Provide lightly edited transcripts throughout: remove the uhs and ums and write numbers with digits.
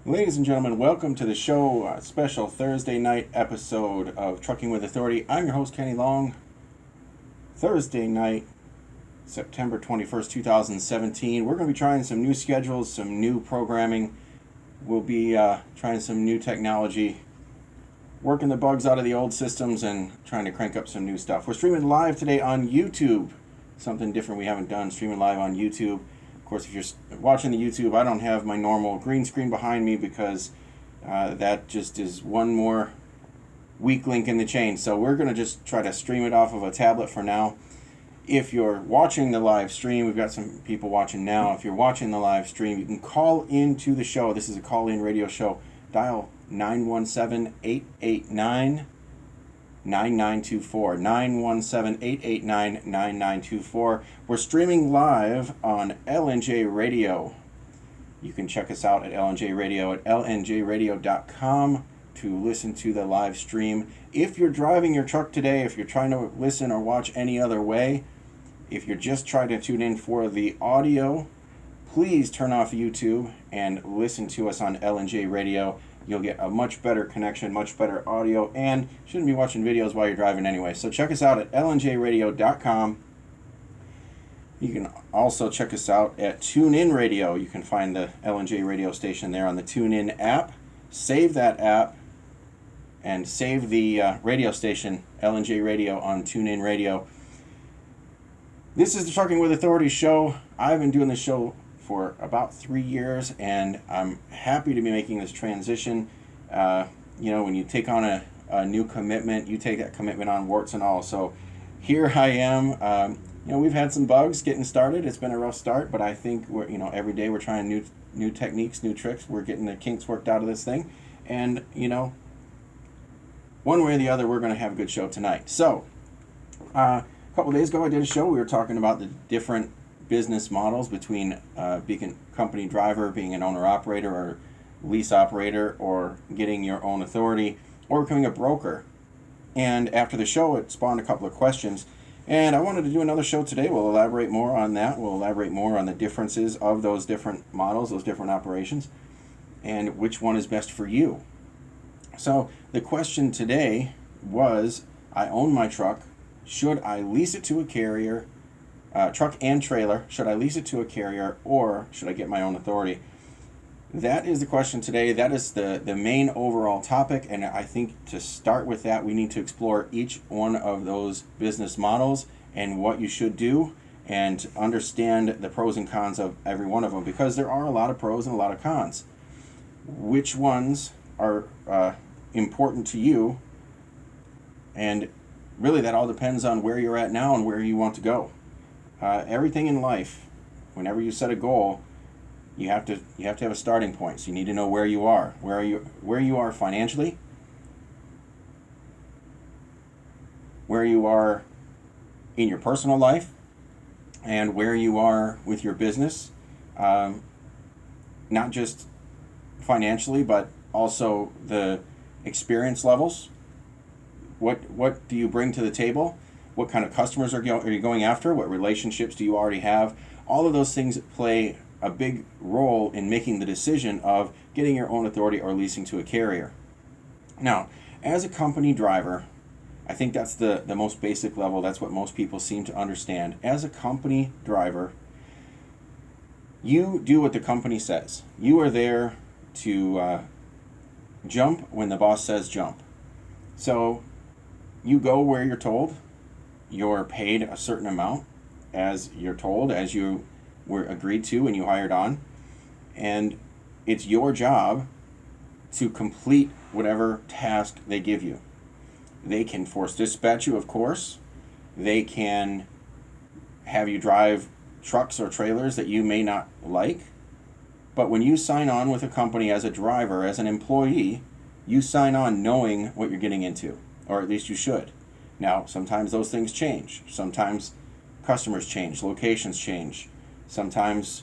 Ladies and gentlemen, welcome to the show, special Thursday night episode of Trucking with Authority. I'm your host, Kenny Long. Thursday night, September 21st, 2017. We're going to be trying some new schedules, some new programming. We'll be trying some new technology, working the bugs out of the old systems and trying to crank up some new stuff. We're streaming live today on YouTube. Something different we haven't done, streaming live on YouTube. Of course, if you're watching the YouTube, I don't have my normal green screen behind me because that just is one more weak link in the chain. So we're going to just try to stream it off of a tablet for now. If you're watching the live stream, we've got some people watching now. If you're watching the live stream, you can call into the show. This is a call-in radio show. Dial 917-889-9924. 917-889-9924. We're streaming live on LNJ Radio. You can check us out at LNJ Radio at lnjradio.com to listen to the live stream. If you're driving your truck today, if you're trying to listen or watch any other way, if you're just trying to tune in for the audio, please turn off YouTube and listen to us on LNJ Radio. You'll get a much better connection, much better audio, and shouldn't be watching videos while you're driving anyway. So check us out at lnjradio.com. You can also check us out at TuneIn Radio. You can find the LNJ radio station there on the TuneIn app. Save that app and save the radio station, LNJ Radio, on TuneIn Radio. This is the Trucking with Authority show. I've been doing this show for about 3 years, and I'm happy to be making this transition. When you take on a new commitment, you take that commitment on, warts and all. So here I am. We've had some bugs getting started. It's been a rough start, but I think every day we're trying new techniques, new tricks. We're getting the kinks worked out of this thing, and one way or the other, we're going to have a good show tonight. So a couple days ago, I did a show. We were talking about the different business models between being a company driver, being an owner-operator or lease operator, or getting your own authority, or becoming a broker. And after the show, it spawned a couple of questions. And I wanted to do another show today. We'll elaborate more on that. We'll elaborate more on the differences of those different models, those different operations, and which one is best for you. So the question today was, I own my truck. Should I lease it to a carrier? Truck and trailer, should I lease it to a carrier or should I get my own authority? That is the question today. That is the main overall topic, and I think to start with that, we need to explore each one of those business models and what you should do and understand the pros and cons of every one of them, because there are a lot of pros and a lot of cons. Which ones are important to you? And really that all depends on where you're at now and where you want to go. Everything in life, whenever you set a goal, you have to have a starting point. So you need to know where you are. Where you are financially, where you are in your personal life, and where you are with your business. Not just financially, but also the experience levels. What do you bring to the table? What kind of customers are you going after? What relationships do you already have? All of those things play a big role in making the decision of getting your own authority or leasing to a carrier. Now, as a company driver, I think that's the most basic level. That's what most people seem to understand. As a company driver, you do what the company says. You are there to jump when the boss says jump. So you go where you're told. You're paid a certain amount as you're told, as you were agreed to and you hired on. And it's your job to complete whatever task they give you. They can force dispatch you, of course. They can have you drive trucks or trailers that you may not like. But when you sign on with a company as a driver, as an employee, you sign on knowing what you're getting into, or at least you should. Now, sometimes those things change. Sometimes customers change, locations change. Sometimes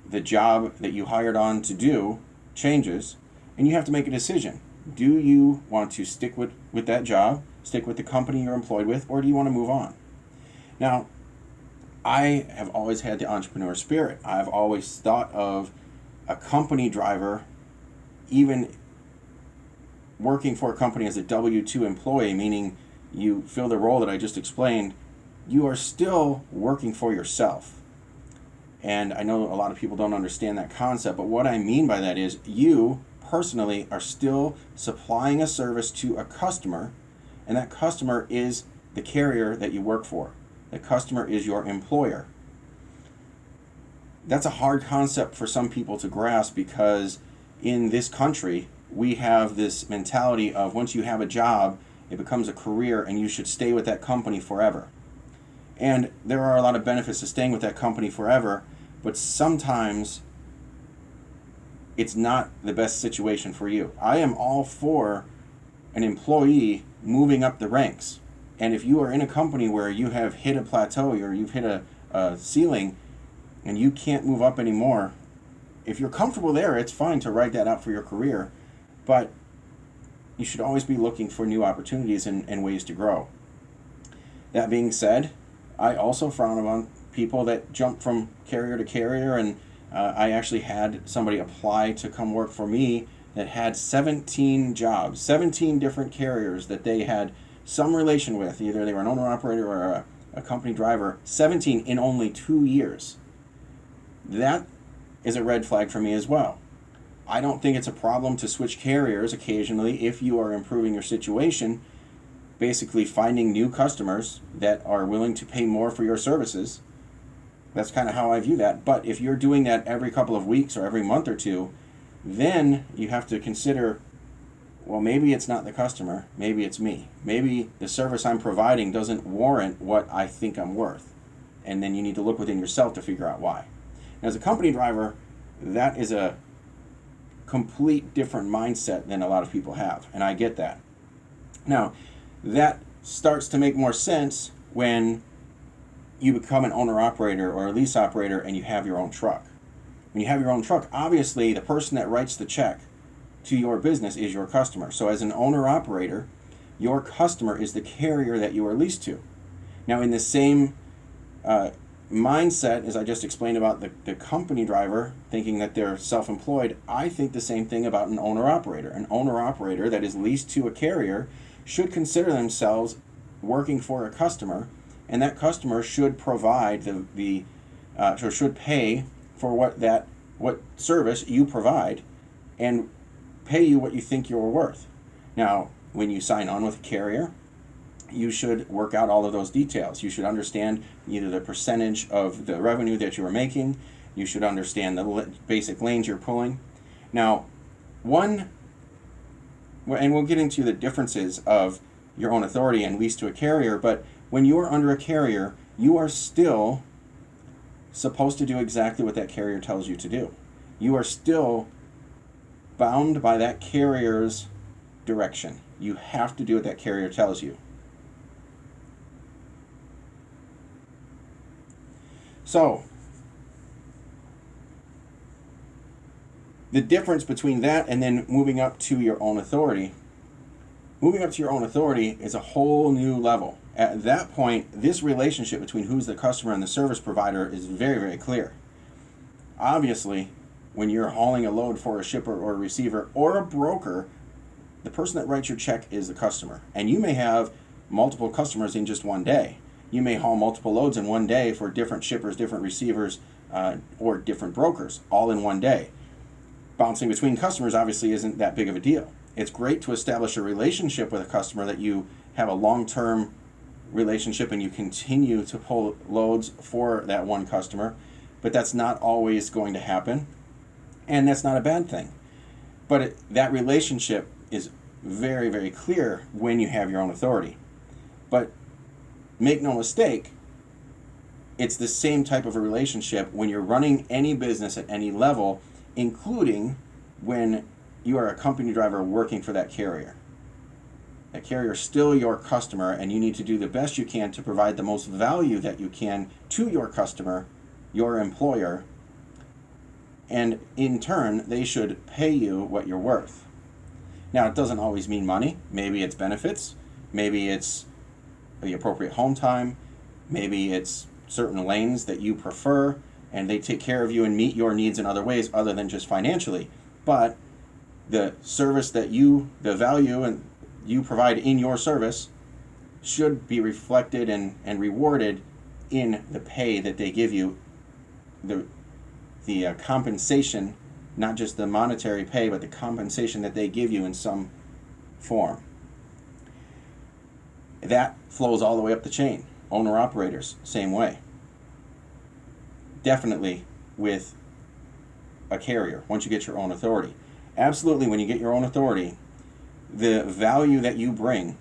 the job that you hired on to do changes, and you have to make a decision. Do you want to stick with that job, stick with the company you're employed with, or do you want to move on? Now, I have always had the entrepreneur spirit. I've always thought of a company driver even working for a company as a W-2 employee, meaning you fill the role that I just explained, you are still working for yourself. And I know a lot of people don't understand that concept, but what I mean by that is you personally are still supplying a service to a customer, and that customer is the carrier that you work for. The customer is your employer. That's a hard concept for some people to grasp, because in this country, we have this mentality of once you have a job, it becomes a career and you should stay with that company forever. And there are a lot of benefits to staying with that company forever, but sometimes it's not the best situation for you. I am all for an employee moving up the ranks. And if you are in a company where you have hit a plateau or you've hit a ceiling and you can't move up anymore, if you're comfortable there, it's fine to write that out for your career. But you should always be looking for new opportunities and ways to grow. That being said, I also frown upon people that jump from carrier to carrier, and I actually had somebody apply to come work for me that had 17 jobs, 17 different carriers that they had some relation with. Either they were an owner-operator or a company driver, 17 in only 2 years. That is a red flag for me as well. I don't think it's a problem to switch carriers occasionally if you are improving your situation, basically finding new customers that are willing to pay more for your services. That's kind of how I view that. But if you're doing that every couple of weeks or every month or two, then you have to consider, well, maybe it's not the customer, maybe it's me. Maybe the service I'm providing doesn't warrant what I think I'm worth. And then you need to look within yourself to figure out why. Now, as a company driver, that is a complete different mindset than a lot of people have, and I get that. Now, that starts to make more sense when you become an owner-operator or a lease operator and you have your own truck. When you have your own truck, obviously the person that writes the check to your business is your customer. So as an owner-operator, your customer is the carrier that you are leased to. Now, in the same mindset as I just explained about the company driver thinking that they're self-employed, I think the same thing about an owner-operator. An owner-operator that is leased to a carrier should consider themselves working for a customer, and that customer should provide or should pay for what service you provide and pay you what you think you're worth. Now, when you sign on with a carrier, you should work out all of those details. You should understand either the percentage of the revenue that you are making. You should understand the basic lanes you're pulling. Now, and we'll get into the differences of your own authority and lease to a carrier, but when you are under a carrier, you are still supposed to do exactly what that carrier tells you to do. You are still bound by that carrier's direction. You have to do what that carrier tells you. So, the difference between that and then moving up to your own authority. Moving up to your own authority is a whole new level. At that point, this relationship between who's the customer and the service provider is very, very clear. Obviously, when you're hauling a load for a shipper or a receiver or a broker, the person that writes your check is the customer. And you may have multiple customers in just one day. You may haul multiple loads in one day for different shippers, different receivers, or different brokers, all in one day. Bouncing between customers obviously isn't that big of a deal. It's great to establish a relationship with a customer, that you have a long-term relationship and you continue to pull loads for that one customer, but that's not always going to happen, and that's not a bad thing. But that relationship is very, very clear when you have your own authority. But make no mistake, it's the same type of a relationship when you're running any business at any level, including when you are a company driver working for that carrier. That carrier is still your customer, and you need to do the best you can to provide the most value that you can to your customer, your employer, and in turn, they should pay you what you're worth. Now, it doesn't always mean money. Maybe it's benefits. Maybe it's the appropriate home time. Maybe it's certain lanes that you prefer, and they take care of you and meet your needs in other ways other than just financially. But the service that the value and you provide in your service should be reflected and rewarded in the pay that they give you, the compensation, not just the monetary pay, but the compensation that they give you in some form. That flows all the way up the chain. Owner-operators, same way. Definitely with a carrier, once you get your own authority. Absolutely, when you get your own authority, the value that you bring,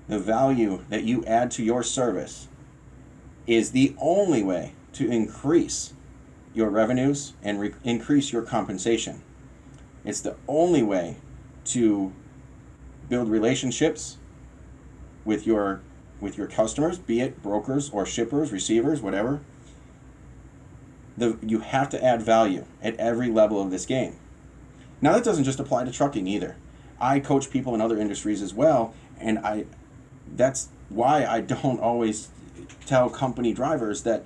the value that you add to your service is the only way to increase your revenues and increase your compensation. It's the only way to build relationships with your customers, be it brokers or shippers, receivers, whatever. You have to add value at every level of this game. Now, that doesn't just apply to trucking either. I coach people in other industries as well, and that's why I don't always tell company drivers that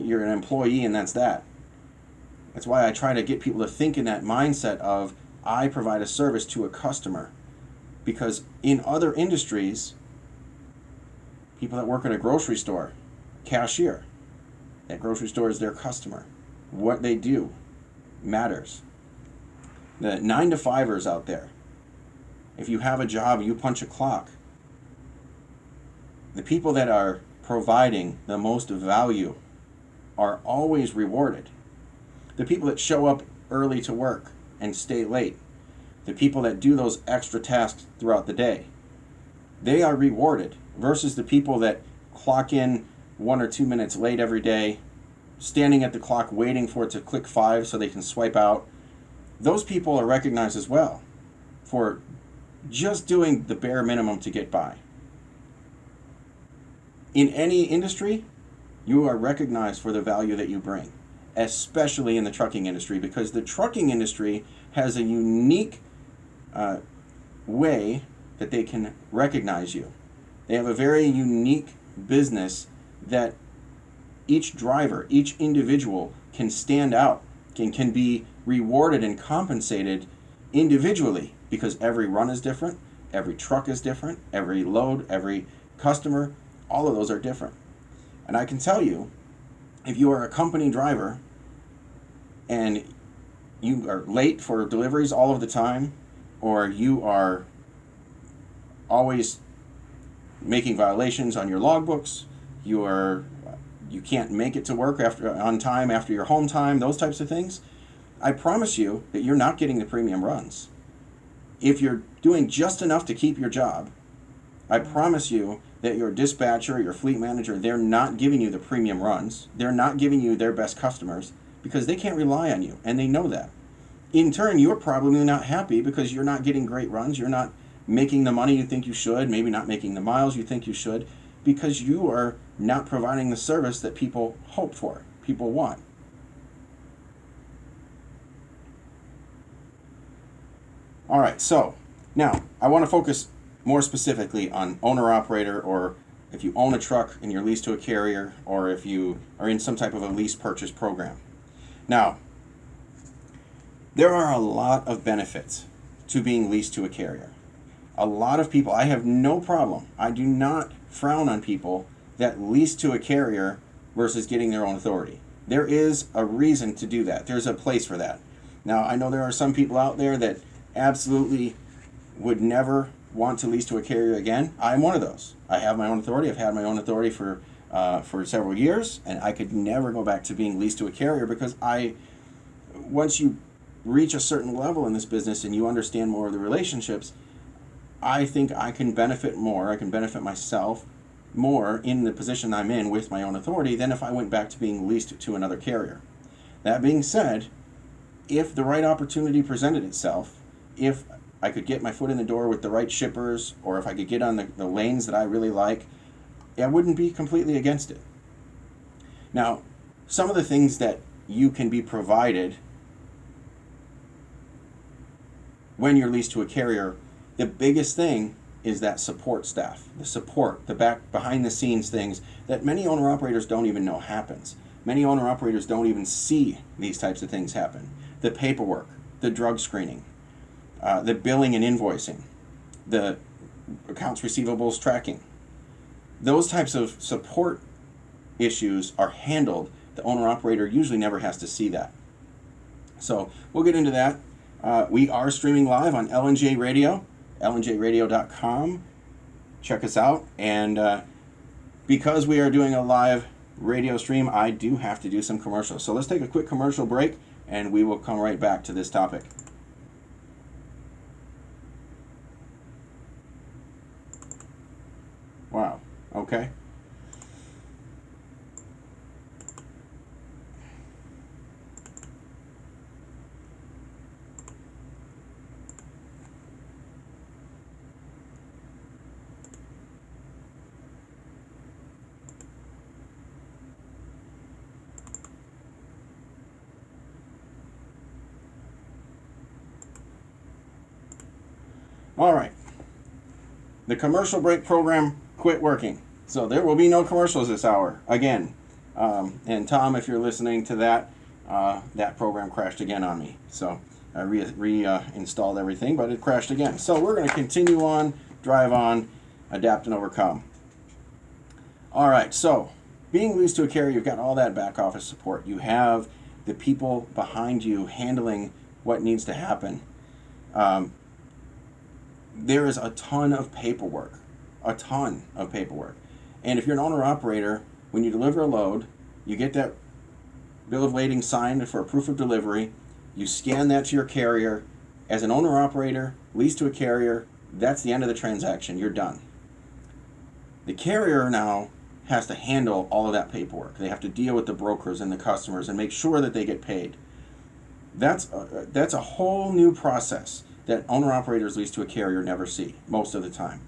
you're an employee and that's that. That's why I try to get people to think in that mindset of I provide a service to a customer. Because in other industries, people that work at a grocery store, cashier, that grocery store is their customer. What they do matters. The 9-to-5ers out there, if you have a job, you punch a clock. The people that are providing the most value are always rewarded. The people that show up early to work and stay late, the people that do those extra tasks throughout the day, they are rewarded versus the people that clock in 1 or 2 minutes late every day, standing at the clock waiting for it to click 5 so they can swipe out. Those people are recognized as well for just doing the bare minimum to get by. In any industry, you are recognized for the value that you bring, especially in the trucking industry, because the trucking industry has a unique way that they can recognize you. They have a very unique business that each driver, each individual can stand out, can be rewarded and compensated individually, because every run is different, every truck is different, every load, every customer, all of those are different. And I can tell you, if you are a company driver and you are late for deliveries all of the time, or you are always making violations on your logbooks, you can't make it to work on time after your home time, those types of things, I promise you that you're not getting the premium runs. If you're doing just enough to keep your job, I promise you that your dispatcher, your fleet manager, they're not giving you the premium runs. They're not giving you their best customers because they can't rely on you, and they know that. In turn, you're probably not happy because you're not getting great runs. You're not making the money you think you should, maybe not making the miles you think you should, because you are not providing the service that people hope for, people want. All right, so now I want to focus more specifically on owner-operator, or if you own a truck and you're leased to a carrier, or if you are in some type of a lease purchase program. Now, there are a lot of benefits to being leased to a carrier. A lot of people, I have no problem, I do not frown on people that lease to a carrier versus getting their own authority. There is a reason to do that. There's a place for that. Now, I know there are some people out there that absolutely would never want to lease to a carrier again. I'm one of those. I have my own authority. I've had my own authority for several years, and I could never go back to being leased to a carrier because once you reach a certain level in this business and you understand more of the relationships, I think I can benefit more. I can benefit myself more in the position I'm in with my own authority than if I went back to being leased to another carrier. That being said, if the right opportunity presented itself, if I could get my foot in the door with the right shippers, or if I could get on the lanes that I really like, I wouldn't be completely against it. Now, some of the things that you can be provided when you're leased to a carrier, the biggest thing is that support staff, the support, the behind the scenes things that many owner operators don't even know happens. Many owner operators don't even see these types of things happen. The paperwork, the drug screening, the billing and invoicing, the accounts receivables tracking. Those types of support issues are handled. The owner-operator usually never has to see that. So we'll get into that. We are streaming live on LNJ Radio, lnjradio.com. Check us out. And because we are doing a live radio stream, I do have to do some commercials. So let's take a quick commercial break, and we will come right back to this topic. Wow. Okay. All right. The commercial break program quit working. So there will be no commercials this hour again. And Tom, if you're listening to that, that program crashed again on me. So I reinstalled everything, but it crashed again. So we're going to continue on, drive on, adapt and overcome. All right. So being leased to a carrier, you've got all that back office support. You have the people behind you handling what needs to happen. There is a ton of paperwork. And if you're an owner-operator, when you deliver a load, you get that bill of lading signed for a proof of delivery, you scan that to your carrier. As an owner-operator, leased to a carrier, that's the end of the transaction. You're done. The carrier now has to handle all of that paperwork. They have to deal with the brokers and the customers and make sure that they get paid. That's a whole new process that owner-operators leased to a carrier never see most of the time.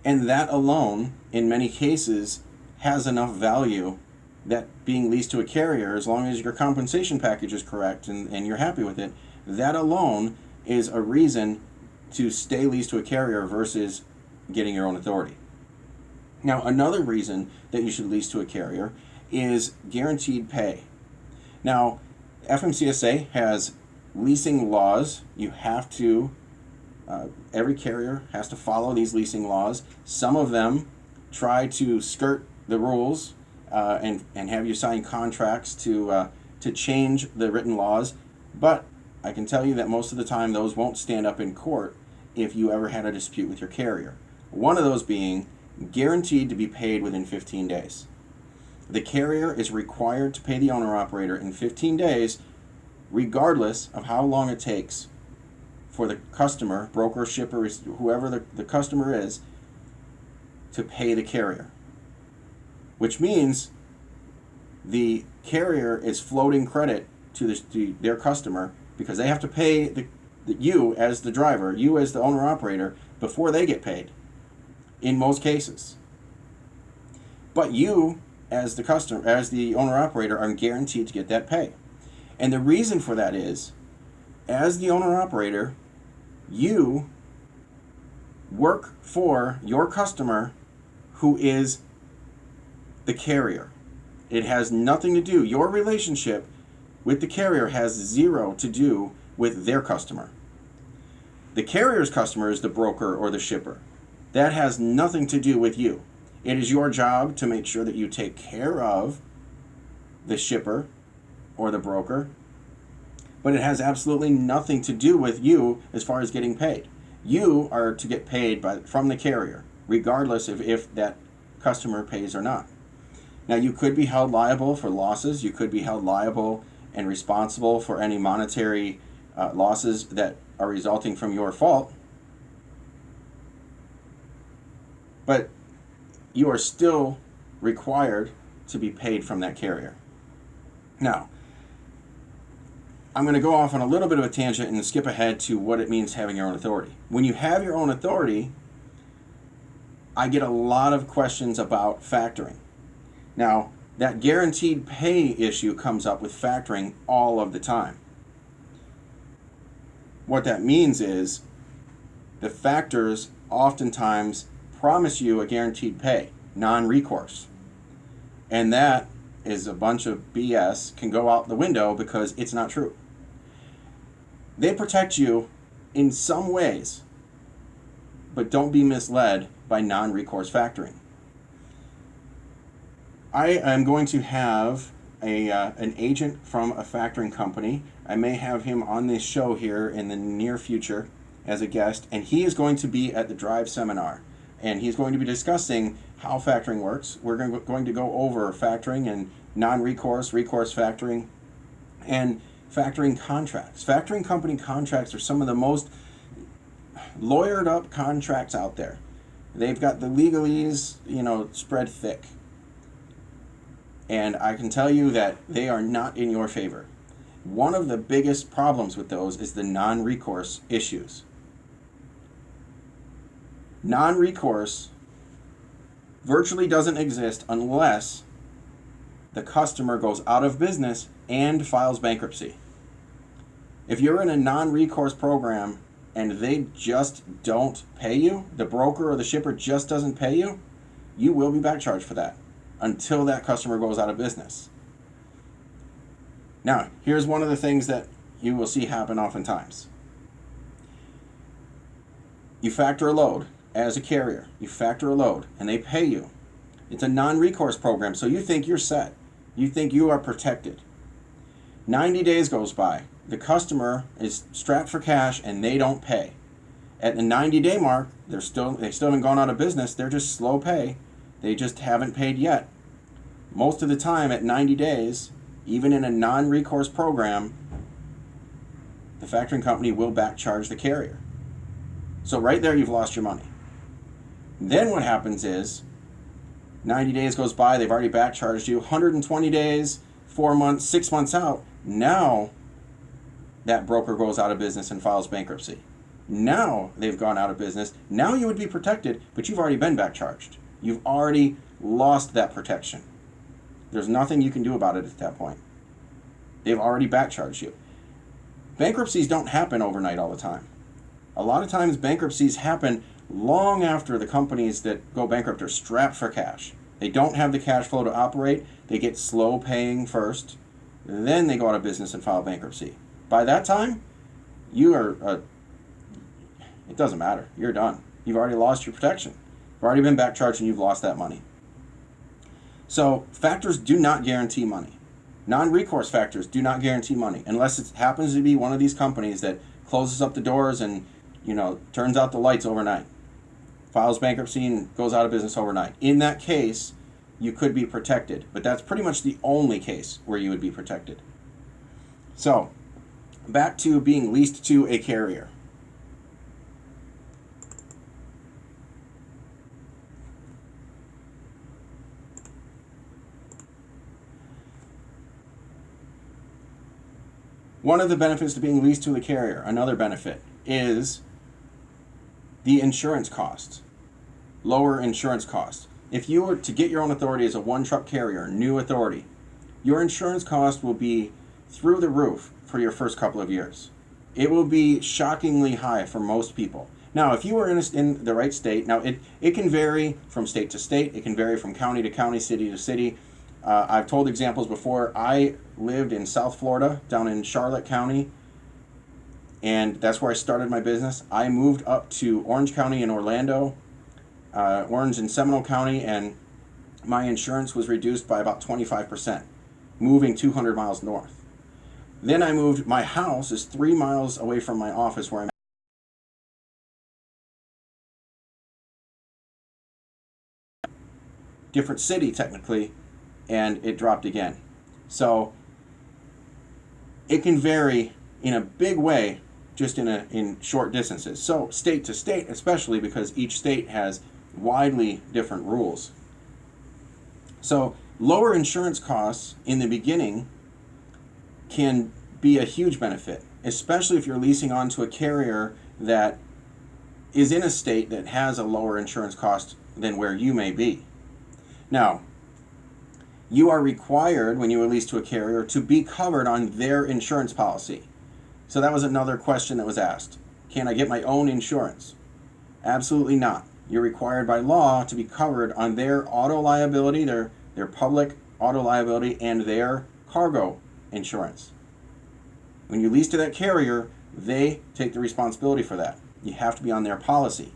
And that alone, in many cases, has enough value that being leased to a carrier, as long as your compensation package is correct and you're happy with it, that alone is a reason to stay leased to a carrier versus getting your own authority. Now, another reason that you should lease to a carrier is guaranteed pay. Now, FMCSA has leasing laws. You have to, every carrier has to follow these leasing laws. Some of them try to skirt the rules and have you sign contracts to change the written laws. But I can tell you that most of the time those won't stand up in court if you ever had a dispute with your carrier. One of those being guaranteed to be paid within 15 days. The carrier is required to pay the owner-operator in 15 days regardless of how long it takes for the customer, broker, shipper, whoever the customer is, to pay the carrier. Which means the carrier is floating credit to their customer because they have to pay you as the driver, you as the owner-operator, before they get paid, in most cases. But you, as the customer, as the owner-operator, are guaranteed to get that pay. And the reason for that is, as the owner-operator, you work for your customer who is the carrier. It has nothing to do, your relationship with the carrier has zero to do with their customer. The carrier's customer is the broker or the shipper. That has nothing to do with you. It is your job to make sure that you take care of the shipper or the broker, but it has absolutely nothing to do with you as far as getting paid. You are to get paid from the carrier, regardless of if that customer pays or not. Now, you could be held liable for losses. You could be held liable and responsible for any monetary losses that are resulting from your fault. But you are still required to be paid from that carrier. Now, I'm going to go off on a little bit of a tangent and skip ahead to what it means having your own authority. When you have your own authority, I get a lot of questions about factoring. Now, that guaranteed pay issue comes up with factoring all of the time. What that means is the factors oftentimes promise you a guaranteed pay, non-recourse. And that is a bunch of BS, can go out the window because it's not true. They protect you in some ways, but don't be misled by non-recourse factoring. I am going to have an agent from a factoring company. I may have him on this show here in the near future as a guest, and he is going to be at the Drive seminar, and he's going to be discussing how factoring works. We're going to go over factoring and non-recourse, recourse factoring, and factoring contracts. Factoring company contracts are some of the most lawyered up contracts out there. They've got the legalese, spread thick. And I can tell you that they are not in your favor. One of the biggest problems with those is the non-recourse issues. Non-recourse virtually doesn't exist unless the customer goes out of business and files bankruptcy. If you're in a non-recourse program and they just don't pay you, the broker or the shipper just doesn't pay you, you will be back charged for that until that customer goes out of business. Now, here's one of the things that you will see happen oftentimes. You factor a load as a carrier. You factor a load and they pay you. It's a non-recourse program, so you think you're set. You think you are protected. 90 days goes by. The customer is strapped for cash and they don't pay. At the 90-day mark, they still haven't gone out of business. They're just slow pay. They just haven't paid yet. Most of the time at 90 days, even in a non-recourse program, the factoring company will back charge the carrier. So right there, you've lost your money. Then what happens is 90 days goes by, they've already back charged you. 120 days, 4 months, 6 months out, now that broker goes out of business and files bankruptcy. Now they've gone out of business. Now you would be protected, but you've already been back charged. You've already lost that protection. There's nothing you can do about it at that point. They've already back charged you. Bankruptcies don't happen overnight all the time. A lot of times bankruptcies happen long after the companies that go bankrupt are strapped for cash. They don't have the cash flow to operate. They get slow paying first. Then they go out of business and file bankruptcy. By that time, you are, it doesn't matter. You're done. You've already lost your protection. You've already been back charged and you've lost that money. So factors do not guarantee money. Non-recourse factors do not guarantee money unless it happens to be one of these companies that closes up the doors and turns out the lights overnight, files bankruptcy and goes out of business overnight. In that case, you could be protected, but that's pretty much the only case where you would be protected. So, back to being leased to a carrier. One of the benefits to being leased to a carrier, another benefit, is the insurance costs, lower insurance costs. If you were to get your own authority as a one-truck carrier, new authority, your insurance cost will be through the roof for your first couple of years. It will be shockingly high for most people. Now, if you were in the right state, now it can vary from state to state. It can vary from county to county, city to city. I've told examples before. I lived in South Florida, down in Charlotte County, and that's where I started my business. I moved up to Orange County in Orlando, Orange and Seminole County, and my insurance was reduced by about 25%, moving 200 miles north. Then I moved, my house is 3 miles away from my office where I'm different city technically, and it dropped again. So it can vary in a big way just in short distances. So state to state, especially because each state has widely different rules. So lower insurance costs in the beginning can be a huge benefit, especially if you're leasing onto a carrier that is in a state that has a lower insurance cost than where you may be. Now, you are required, when you are leased to a carrier, to be covered on their insurance policy. So that was another question that was asked. Can I get my own insurance? Absolutely not. You're required by law to be covered on their auto liability, their public auto liability, and their cargo insurance. When you lease to that carrier, They take the responsibility for that. You have to be on their policy.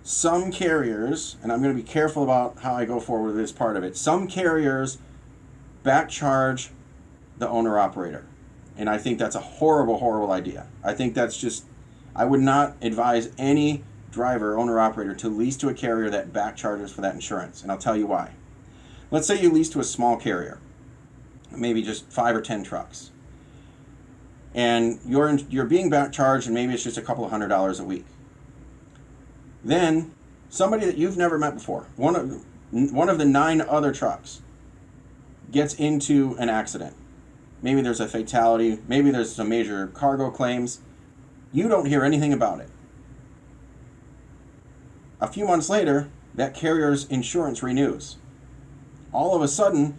Some carriers, and I'm going to be careful about how I go forward with this part of it, some carriers back charge the owner operator. And I think that's a horrible, horrible idea. I think that's just, I would not advise any driver, owner operator to lease to a carrier that back charges for that insurance. And I'll tell you why. Let's say you lease to a small carrier, maybe just 5 or 10 trucks. And you're being back charged, and maybe it's just a couple of $100 a week. Then somebody that you've never met before, one of the 9 other trucks, gets into an accident. Maybe there's a fatality, maybe there's some major cargo claims. You don't hear anything about it. A few months later, that carrier's insurance renews. All of a sudden,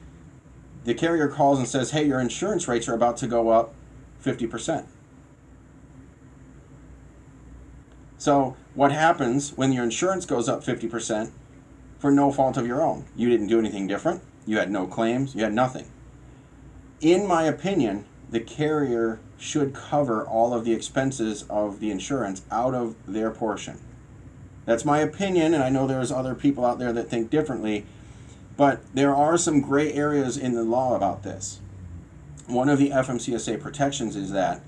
the carrier calls and says, hey, your insurance rates are about to go up 50%. So what happens when your insurance goes up 50% for no fault of your own? You didn't do anything different. You had no claims. You had nothing. In my opinion, the carrier should cover all of the expenses of the insurance out of their portion. That's my opinion, and I know there's other people out there that think differently, but there are some gray areas in the law about this. One of the FMCSA protections is that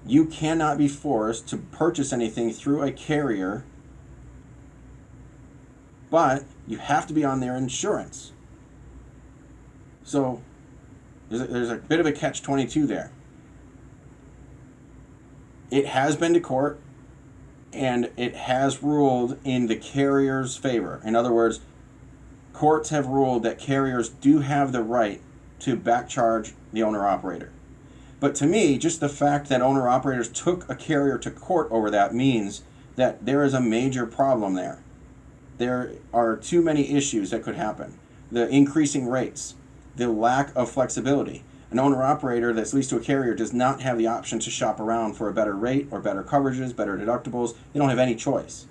you cannot be forced to purchase anything through a carrier, but you have to be on their insurance. So there's a bit of a catch-22 there. It has been to court, and it has ruled in the carrier's favor. In other words, courts have ruled that carriers do have the right to backcharge the owner-operator. But to me, just the fact that owner-operators took a carrier to court over that means that there is a major problem there. There are too many issues that could happen. The increasing rates, the lack of flexibility. An owner-operator that's leased to a carrier does not have the option to shop around for a better rate or better coverages, better deductibles. They don't have any choice.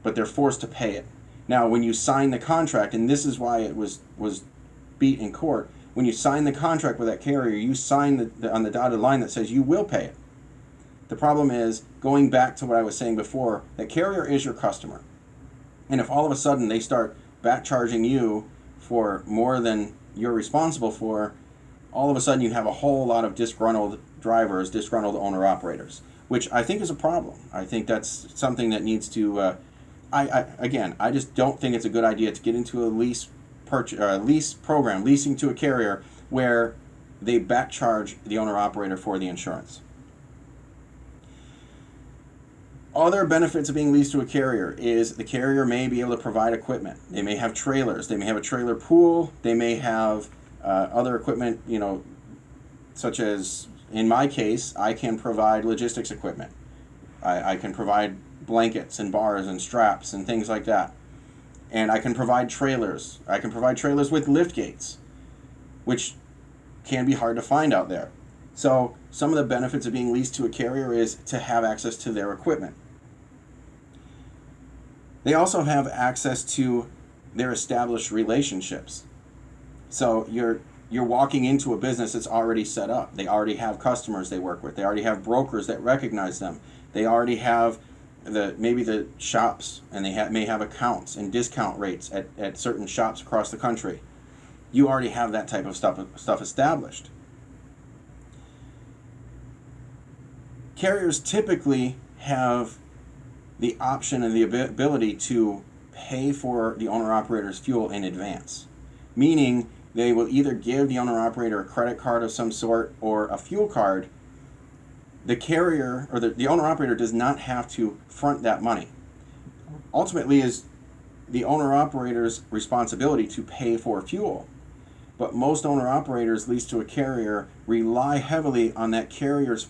But they're forced to pay it. Now, when you sign the contract, and this is why it was beat in court, when you sign the contract with that carrier, you sign on the dotted line that says you will pay it. The problem is, going back to what I was saying before, that carrier is your customer. And if all of a sudden they start back charging you for more than you're responsible for, all of a sudden you have a whole lot of disgruntled drivers, disgruntled owner-operators, which I think is a problem. I think that's something that needs to, I just don't think it's a good idea to get into a lease program, leasing to a carrier, where they back charge the owner-operator for the insurance. Other benefits of being leased to a carrier is the carrier may be able to provide equipment. They may have trailers. They may have a trailer pool. They may have other equipment, such as, in my case, I can provide logistics equipment. I can provide blankets and bars and straps and things like that. And I can provide trailers. I can provide trailers with lift gates, which can be hard to find out there. So some of the benefits of being leased to a carrier is to have access to their equipment. They also have access to their established relationships. So you're walking into a business that's already set up. They already have customers they work with. They already have brokers that recognize them. They already have maybe the shops, and they may have accounts and discount rates at certain shops across the country. You already have that type of stuff established. Carriers typically have the option and the ability to pay for the owner-operator's fuel in advance, meaning they will either give the owner-operator a credit card of some sort or a fuel card. The carrier or the owner-operator does not have to front that money. Ultimately, is the owner-operator's responsibility to pay for fuel. But most owner-operators leased to a carrier rely heavily on that carrier's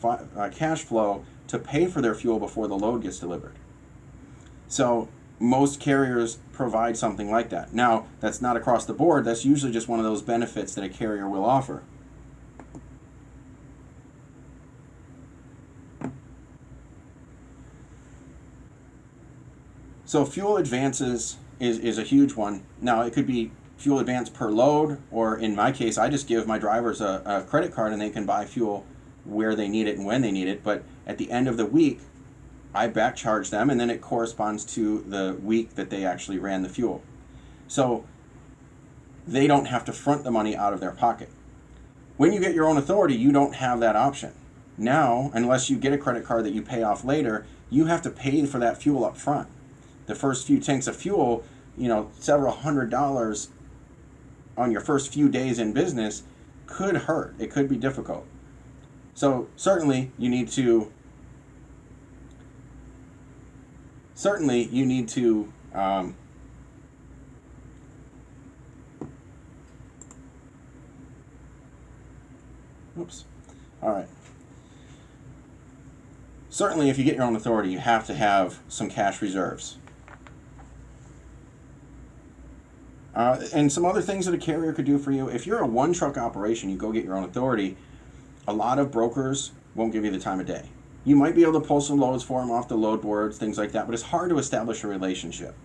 cash flow to pay for their fuel before the load gets delivered. So most carriers provide something like that. Now, that's not across the board. That's usually just one of those benefits that a carrier will offer. So fuel advances is a huge one. Now, it could be fuel advance per load, or in my case, I just give my drivers a credit card and they can buy fuel where they need it and when they need it. But at the end of the week, I back charge them, and then it corresponds to the week that they actually ran the fuel. So they don't have to front the money out of their pocket. When you get your own authority, you don't have that option. Now, unless you get a credit card that you pay off later, you have to pay for that fuel up front. The first few tanks of fuel, several $100s on your first few days in business could hurt. It could be difficult. So certainly you need to all right. Certainly, if you get your own authority, you have to have some cash reserves. And some other things that a carrier could do for you. If you're a one-truck operation, you go get your own authority, a lot of brokers won't give you the time of day. You might be able to pull some loads for them off the load boards, things like that, but it's hard to establish a relationship.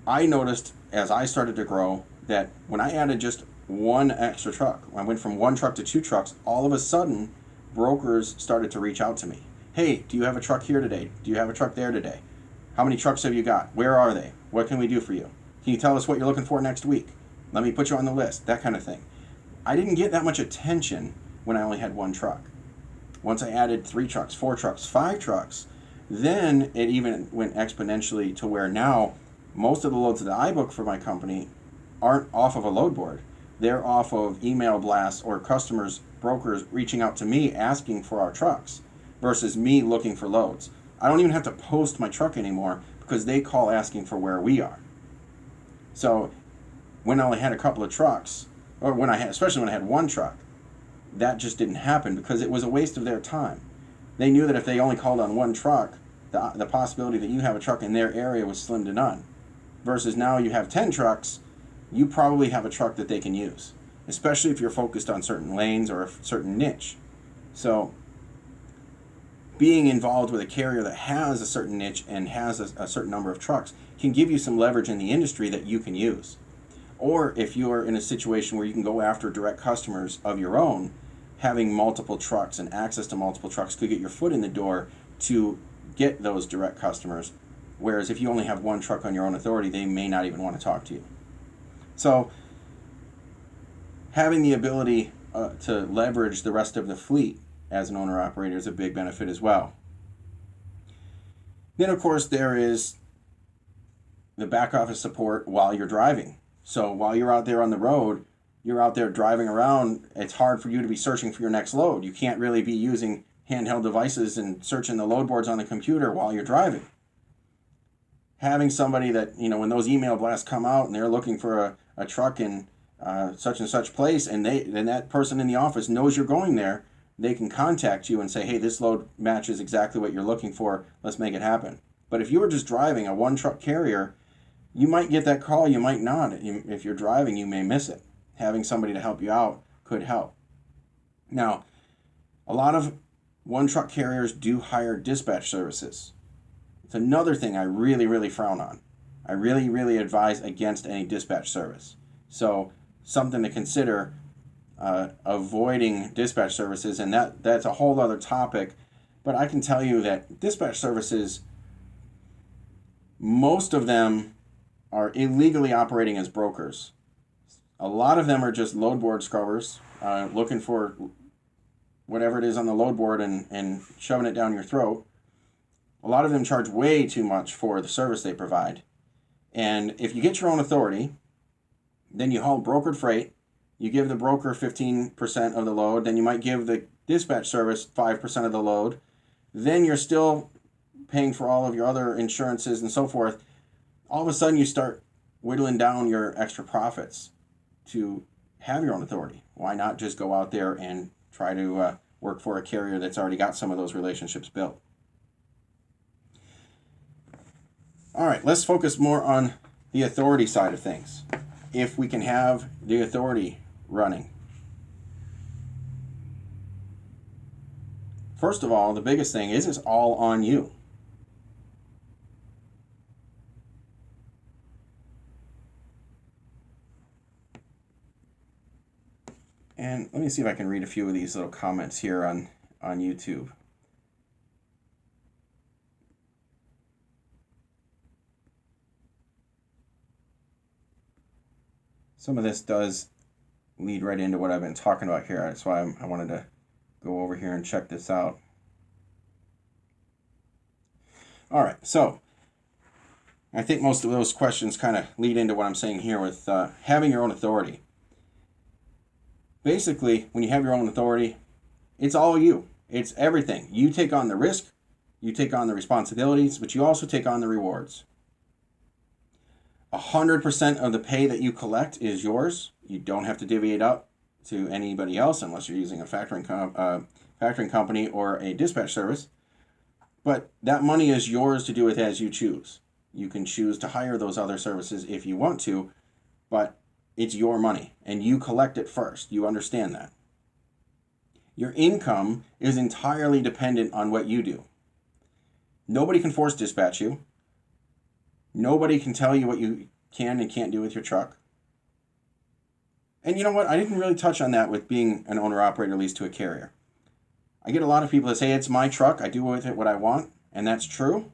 I noticed as I started to grow that when I added just one extra truck, when I went from one truck to two trucks, all of a sudden, brokers started to reach out to me. Hey, do you have a truck here today? Do you have a truck there today? How many trucks have you got? Where are they? What can we do for you? Can you tell us what you're looking for next week? Let me put you on the list, that kind of thing. I didn't get that much attention when I only had one truck. Once I added 3 trucks, 4 trucks, 5 trucks, then it even went exponentially to where now most of the loads that I book for my company aren't off of a load board. They're off of email blasts or customers, brokers reaching out to me asking for our trucks versus me looking for loads. I don't even have to post my truck anymore because they call asking for where we are. So when I only had a couple of trucks, or especially when I had one truck, that just didn't happen because it was a waste of their time. They knew that if they only called on one truck, the possibility that you have a truck in their area was slim to none. Versus now you have 10 trucks, you probably have a truck that they can use, especially if you're focused on certain lanes or a certain niche. So being involved with a carrier that has a certain niche and has a certain number of trucks can give you some leverage in the industry that you can use. Or if you are in a situation where you can go after direct customers of your own, having multiple trucks and access to multiple trucks could get your foot in the door to get those direct customers. Whereas if you only have one truck on your own authority, they may not even want to talk to you. So having the ability to leverage the rest of the fleet as an owner-operator is a big benefit as well. Then, of course, there is the back office support while you're driving. So while you're out there on the road, you're out there driving around, it's hard for you to be searching for your next load. You can't really be using handheld devices and searching the load boards on the computer while you're driving. Having somebody that, when those email blasts come out and they're looking for a truck in such and such place, and that person in the office knows you're going there, they can contact you and say, hey, this load matches exactly what you're looking for. Let's make it happen. But if you were just driving a one-truck carrier, you might get that call, you might not. If you're driving, you may miss it. Having somebody to help you out could help. Now, a lot of one-truck carriers do hire dispatch services. It's another thing I really, really frown on. I really, really advise against any dispatch service. So something to consider, avoiding dispatch services, and that's a whole other topic. But I can tell you that dispatch services, most of them are illegally operating as brokers. A lot of them are just load board scrubbers, looking for whatever it is on the load board and shoving it down your throat. A lot of them charge way too much for the service they provide. And if you get your own authority, then you haul brokered freight, you give the broker 15% of the load, then you might give the dispatch service 5% of the load, then you're still paying for all of your other insurances and so forth. All of a sudden you start whittling down your extra profits to have your own authority. Why not just go out there and try to work for a carrier that's already got some of those relationships built? All right, let's focus more on the authority side of things. If we can have the authority running. First of all, the biggest thing is it's all on you. And let me see if I can read a few of these little comments here on YouTube. Some of this does lead right into what I've been talking about here. That's why I wanted to go over here and check this out. All right, so I think most of those questions kind of lead into what I'm saying here with having your own authority. Basically, when you have your own authority, it's all you. It's everything. You take on the risk, you take on the responsibilities, but you also take on the rewards. 100% of the pay that you collect is yours. You don't have to divvy it up to anybody else unless you're using a factoring company or a dispatch service. But that money is yours to do with as you choose. You can choose to hire those other services if you want to, but it's your money and you collect it first. You understand that. Your income is entirely dependent on what you do. Nobody can force dispatch you. Nobody can tell you what you can and can't do with your truck. And you know what? I didn't really touch on that with being an owner-operator leased to a carrier. I get a lot of people that say, it's my truck, I do with it what I want, and that's true.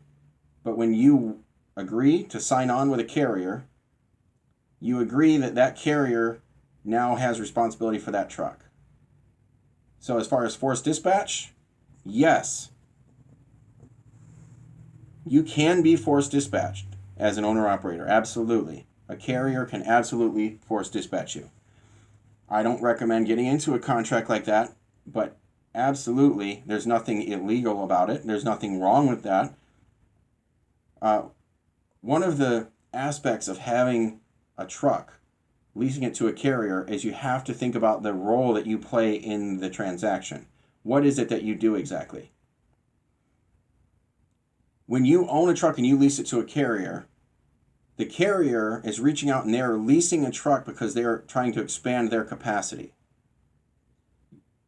But when you agree to sign on with a carrier, you agree that that carrier now has responsibility for that truck. So as far as forced dispatch, yes, you can be forced dispatched as an owner-operator, absolutely. A carrier can absolutely force dispatch you. I don't recommend getting into a contract like that, but absolutely, there's nothing illegal about it. There's nothing wrong with that. One of the aspects of having a truck, leasing it to a carrier, is you have to think about the role that you play in the transaction. What is it that you do exactly? When you own a truck and you lease it to a carrier, the carrier is reaching out and they're leasing a truck because they're trying to expand their capacity.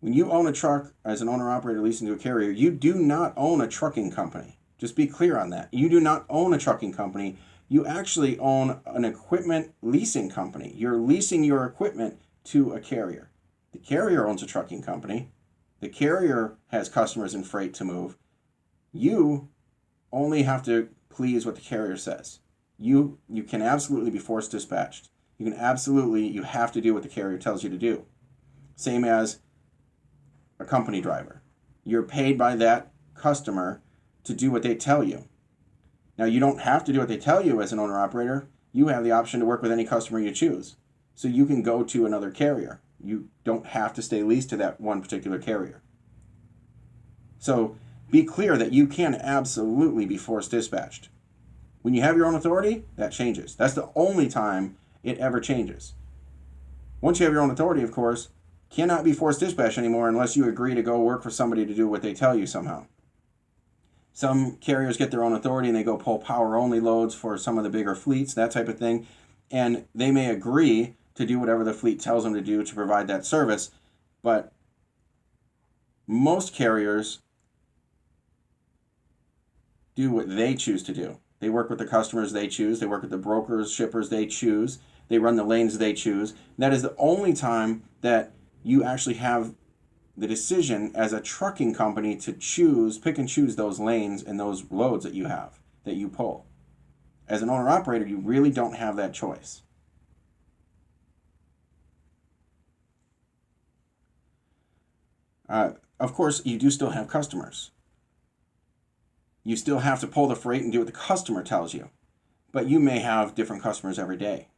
When you own a truck as an owner-operator leasing to a carrier, you do not own a trucking company. Just be clear on that. You do not own a trucking company. You actually own an equipment leasing company. You're leasing your equipment to a carrier. The carrier owns a trucking company. The carrier has customers and freight to move. You only have to please what the carrier says. You can absolutely be forced dispatched. You have to do what the carrier tells you to do. Same as a company driver. You're paid by that customer to do what they tell you. Now, you don't have to do what they tell you as an owner-operator. You have the option to work with any customer you choose. So you can go to another carrier. You don't have to stay leased to that one particular carrier. So be clear that you can absolutely be forced dispatched. When you have your own authority, that changes. That's the only time it ever changes. Once you have your own authority, of course, cannot be forced dispatch anymore unless you agree to go work for somebody to do what they tell you somehow. Some carriers get their own authority and they go pull power-only loads for some of the bigger fleets, that type of thing. And they may agree to do whatever the fleet tells them to do to provide that service. But most carriers do what they choose to do. They work with the customers they choose. They work with the brokers, shippers they choose. They run the lanes they choose. That is the only time that you actually have the decision as a trucking company to pick and choose those lanes and those loads that you have, that you pull. As an owner-operator, you really don't have that choice. Of course, you do still have customers. You still have to pull the freight and do what the customer tells you. But you may have different customers every day,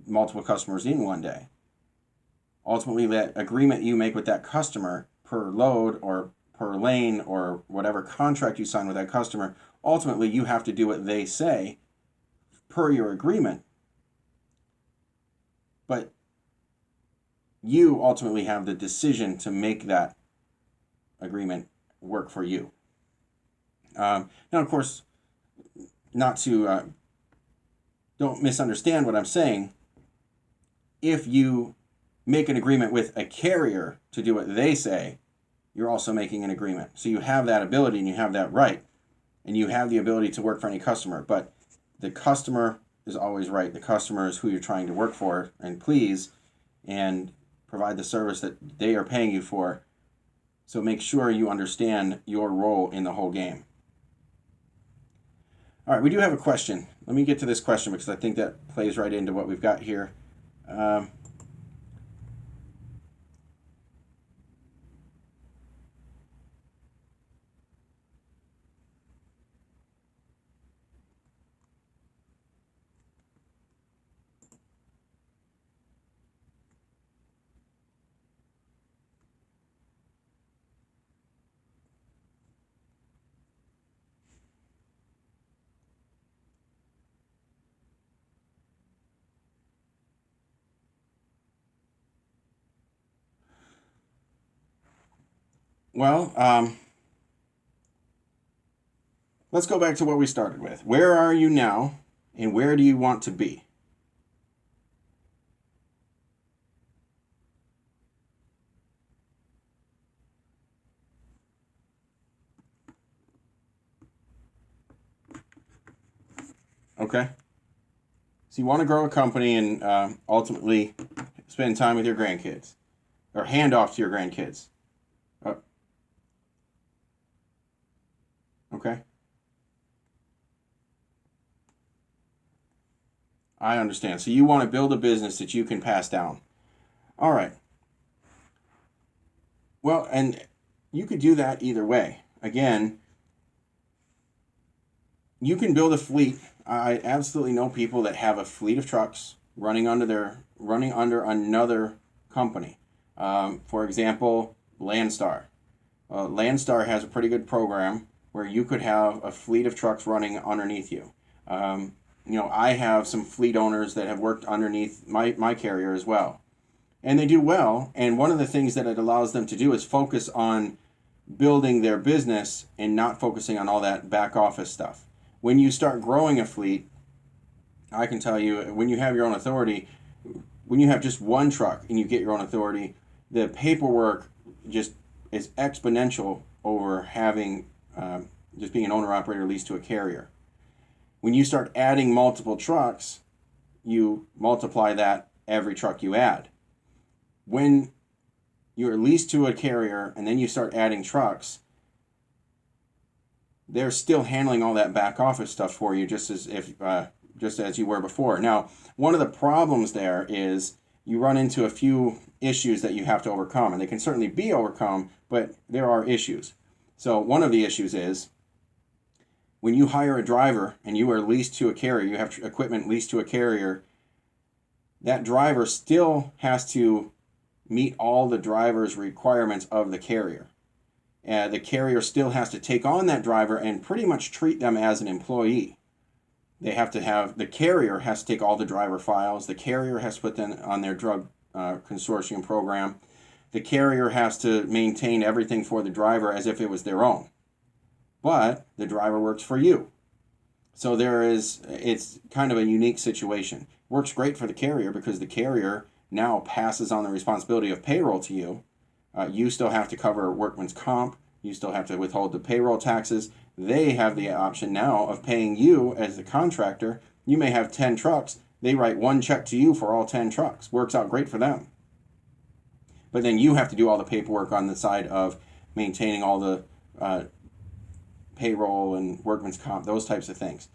multiple customers in one day. Ultimately, that agreement you make with that customer per load or per lane or whatever contract you sign with that customer, ultimately you have to do what they say per your agreement. But you ultimately have the decision to make that agreement work for you. Now, of course, not to don't misunderstand what I'm saying. If you make an agreement with a carrier to do what they say, you're also making an agreement. So you have that ability and you have that right, and you have the ability to work for any customer. But the customer is always right. The customer is who you're trying to work for and please, and provide the service that they are paying you for. So make sure you understand your role in the whole game. All right, we do have a question. Let me get to this question because I think that plays right into what we've got here. Well, let's go back to what we started with. Where are you now, and where do you want to be? Okay? So you want to grow a company and ultimately spend time with your grandkids, or hand off to your grandkids. Uh, okay? I understand. So you want to build a business that you can pass down. All right. Well, and you could do that either way. Again, you can build a fleet. I absolutely know people that have a fleet of trucks running under another company. For example, Landstar. Landstar has a pretty good program where you could have a fleet of trucks running underneath you. I have some fleet owners that have worked underneath my carrier as well. And they do well. And one of the things that it allows them to do is focus on building their business and not focusing on all that back office stuff. When you start growing a fleet, I can tell you, when you have your own authority, when you have just one truck and you get your own authority, the paperwork just is exponential over having just being an owner operator leased to a carrier. When you start adding multiple trucks, you multiply that every truck you add. When you're leased to a carrier and then you start adding trucks, they're still handling all that back office stuff for you, just as you were before. Now, one of the problems there is you run into a few issues that you have to overcome, and they can certainly be overcome, but there are issues. So one of the issues is when you hire a driver and you are leased to a carrier, you have equipment leased to a carrier, that driver still has to meet all the driver's requirements of the carrier. The carrier still has to take on that driver and pretty much treat them as an employee. The carrier has to take all the driver files. The carrier has to put them on their drug consortium program. The carrier has to maintain everything for the driver as if it was their own. But the driver works for you. So it's kind of a unique situation. Works great for the carrier because the carrier now passes on the responsibility of payroll to you. You still have to cover workman's comp. You still have to withhold the payroll taxes. They have the option now of paying you as the contractor. You may have 10 trucks. They write one check to you for all 10 trucks. Works out great for them. But then you have to do all the paperwork on the side of maintaining all the payroll and workman's comp, those types of things.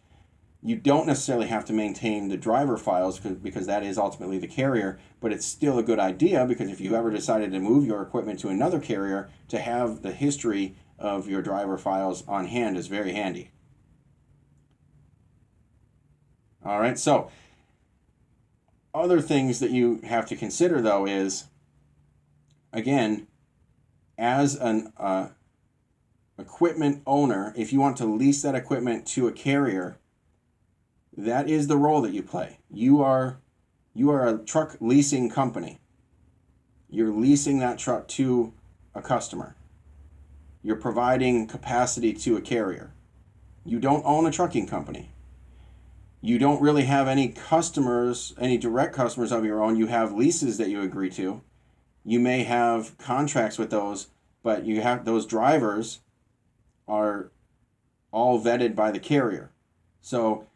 You don't necessarily have to maintain the driver files because that is ultimately the carrier, but it's still a good idea because if you ever decided to move your equipment to another carrier, to have the history of your driver files on hand is very handy. All right, so other things that you have to consider though is, again, as an equipment owner, if you want to lease that equipment to a carrier, that is the role that you play. You are a truck leasing company. You're leasing that truck to a customer. You're providing capacity to a carrier. You don't own a trucking company. You don't really have any customers, any direct customers of your own. You have leases that you agree to. You may have contracts with those, but you have those drivers are all vetted by the carrier. So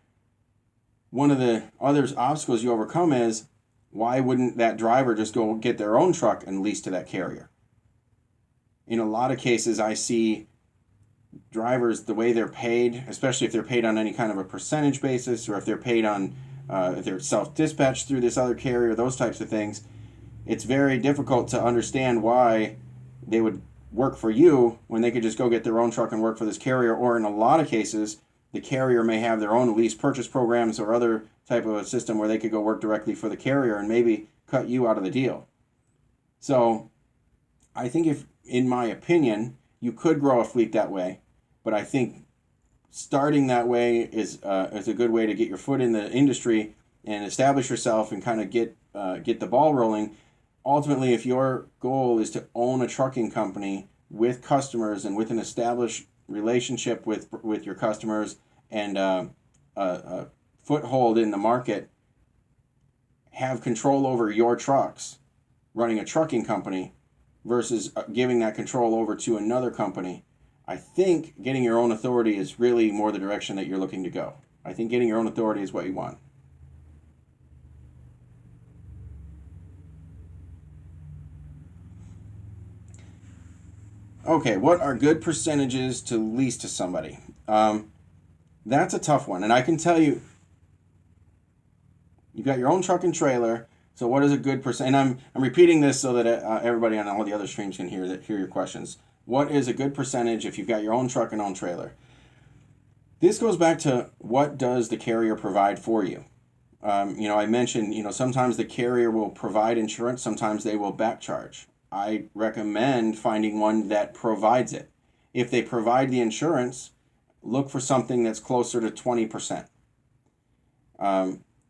one of the other obstacles you overcome is why wouldn't that driver just go get their own truck and lease to that carrier? In a lot of cases, I see drivers, the way they're paid, especially if they're paid on any kind of a percentage basis, or if they're paid on, if they're self-dispatched through this other carrier, those types of things, it's very difficult to understand why they would work for you when they could just go get their own truck and work for this carrier. Or in a lot of cases, the carrier may have their own lease purchase programs or other type of a system where they could go work directly for the carrier and maybe cut you out of the deal. So I think, if, in my opinion, you could grow a fleet that way, but I think starting that way is a good way to get your foot in the industry and establish yourself and kind of get the ball rolling. Ultimately, if your goal is to own a trucking company with customers and with an established relationship with your customers and a foothold in the market, have control over your trucks, running a trucking company versus giving that control over to another company, I think getting your own authority is really more the direction that you're looking to go. I think getting your own authority is what you want. Okay, what are good percentages to lease to somebody? That's a tough one, and I can tell you, you've got your own truck and trailer. So what is a good percent? And I'm repeating this so that everybody on all the other streams can hear your questions. What is a good percentage if you've got your own truck and own trailer? This goes back to, what does the carrier provide for you? I mentioned, sometimes the carrier will provide insurance, sometimes they will back charge. I recommend finding one that provides it. If they provide the insurance, look for something that's closer to 20%.